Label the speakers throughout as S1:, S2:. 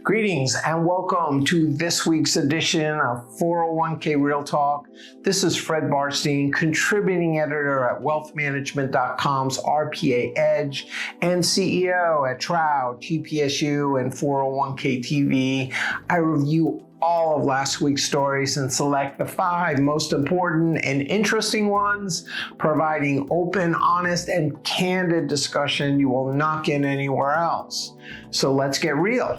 S1: Greetings and welcome to this week's edition of 401k Real Talk. This is Fred Barstein, contributing editor at wealthmanagement.com's RPA Edge and CEO at Trout, TPSU, and 401k TV. I review all of last week's stories and select the 5 most important and interesting ones, providing open, honest, and candid discussion you will not get anywhere else. So let's get real.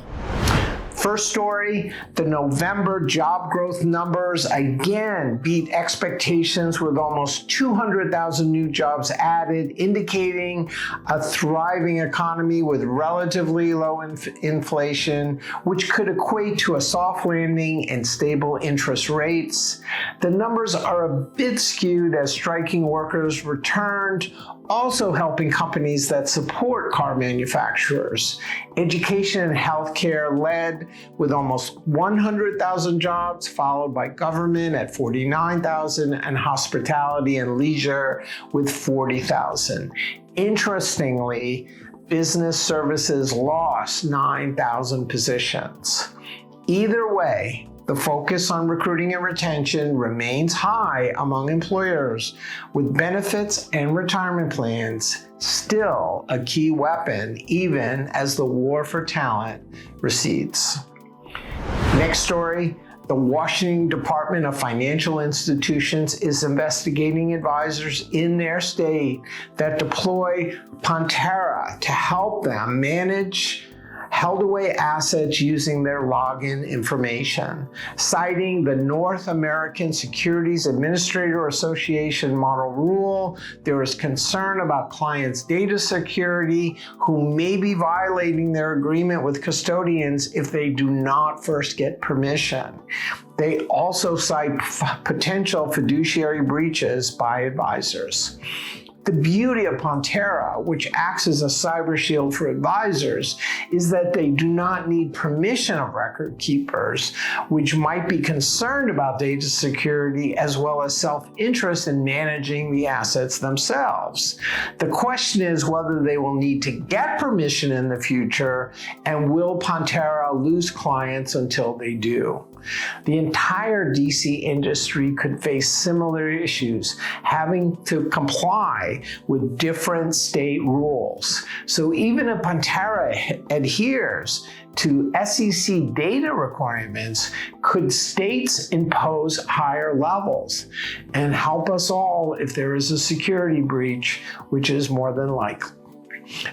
S1: First story, the November job growth numbers again beat expectations with almost 200,000 new jobs added, indicating a thriving economy with relatively low inflation, which could equate to a soft landing and stable interest rates. The numbers are a bit skewed as striking workers returned, also helping companies that support car manufacturers. Education and healthcare led with almost 100,000 jobs, followed by government at 49,000 and hospitality and leisure with 40,000. Interestingly, business services lost 9,000 positions. Either way, the focus on recruiting and retention remains high among employers, with benefits and retirement plans still a key weapon even as the war for talent recedes. Next story, the Washington Department of Financial Institutions is investigating advisors in their state that deploy Pantera to help them manage held away assets using their login information. Citing the North American Securities Administrator Association model rule, there is concern about clients' data security who may be violating their agreement with custodians if they do not first get permission. They also cite potential fiduciary breaches by advisors. The beauty of Pantera, which acts as a cyber shield for advisors, is that they do not need permission of record keepers, which might be concerned about data security as well as self-interest in managing the assets themselves. The question is whether they will need to get permission in the future, and will Pantera lose clients until they do? The entire DC industry could face similar issues, having to comply with different state rules. So even if Pantera adheres to SEC data requirements, could states impose higher levels and help us all if there is a security breach, which is more than likely.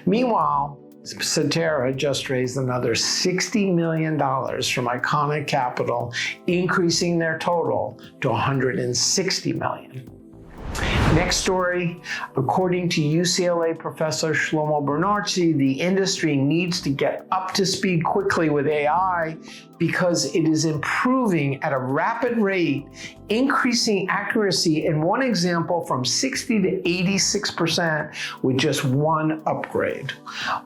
S1: Meanwhile, Pantera just raised another $60 million from Iconic Capital, increasing their total to $160 million. Next story, according to UCLA professor Shlomo Bernarci, the industry needs to get up to speed quickly with AI because it is improving at a rapid rate, increasing accuracy in one example from 60 to 86% with just one upgrade.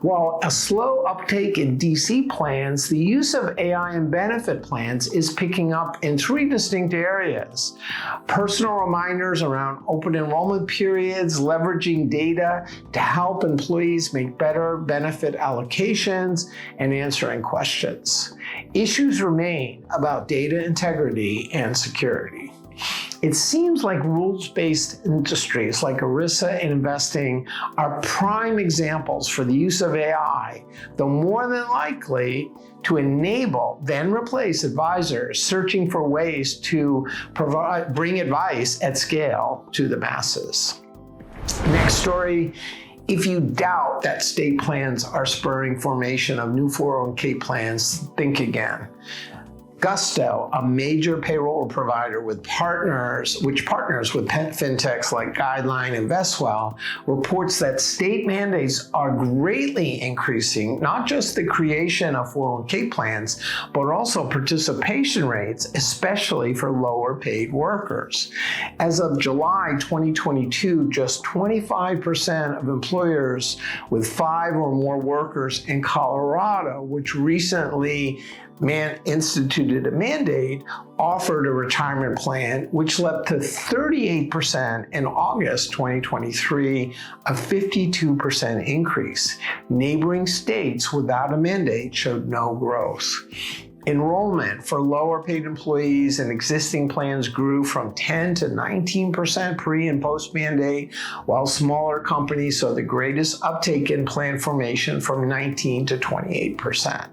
S1: While a slow uptake in DC plans, the use of AI in benefit plans is picking up in 3 distinct areas. Personal reminders around open enrollment periods, leveraging data to help employees make better benefit allocations, and answering questions. Issues remain about data integrity and security. It seems like rules-based industries like ERISA and investing are prime examples for the use of AI, though more than likely to enable, then replace advisors searching for ways to bring advice at scale to the masses. Next story. If you doubt that state plans are spurring formation of new 401k plans, think again. Gusto, a major payroll provider which partners with fintechs like Guideline and Vestwell, reports that state mandates are greatly increasing not just the creation of 401k plans, but also participation rates, especially for lower paid workers. As of July 2022, just 25% of employers with 5 or more workers in Colorado, which recently instituted instituted a mandate, offered a retirement plan, which leapt to 38% in August 2023, a 52% increase. Neighboring states without a mandate showed no growth. Enrollment for lower paid employees in existing plans grew from 10 to 19% pre and post mandate, while smaller companies saw the greatest uptake in plan formation from 19 to 28%.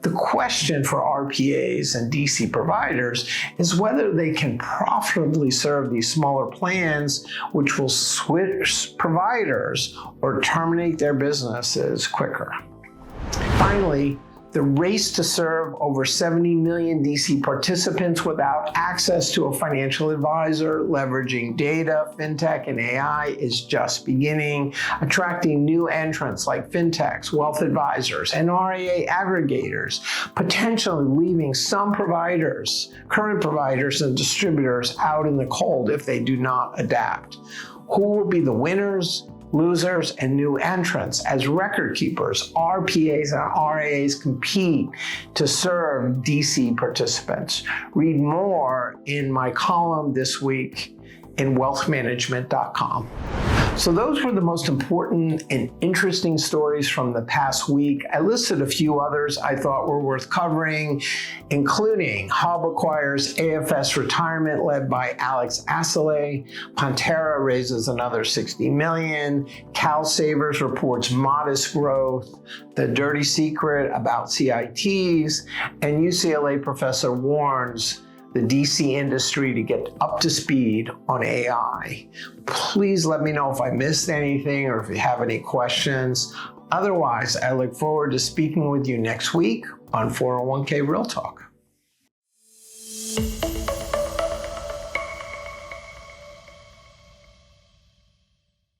S1: The question for RPAs and DC providers is whether they can profitably serve these smaller plans, which will switch providers or terminate their businesses quicker. Finally, the race to serve over 70 million DC participants without access to a financial advisor, leveraging data, fintech, and AI is just beginning, attracting new entrants like fintechs, wealth advisors, and RIA aggregators, potentially leaving some providers, current providers and distributors out in the cold if they do not adapt. Who will be the winners, losers, and new entrants as record keepers, RPAs and RIAs compete to serve DC participants? Read more in my column this week in wealthmanagement.com. So those were the most important and interesting stories from the past week. I listed a few others I thought were worth covering, including Hub acquires AFS Retirement led by Alex Asselet, Pantera raises another $60 million, Cal Savers reports modest growth, The Dirty Secret about CITs, and UCLA professor warns the DC industry to get up to speed on AI. Please let me know if I missed anything or if you have any questions. Otherwise, I look forward to speaking with you next week on 401k Real Talk.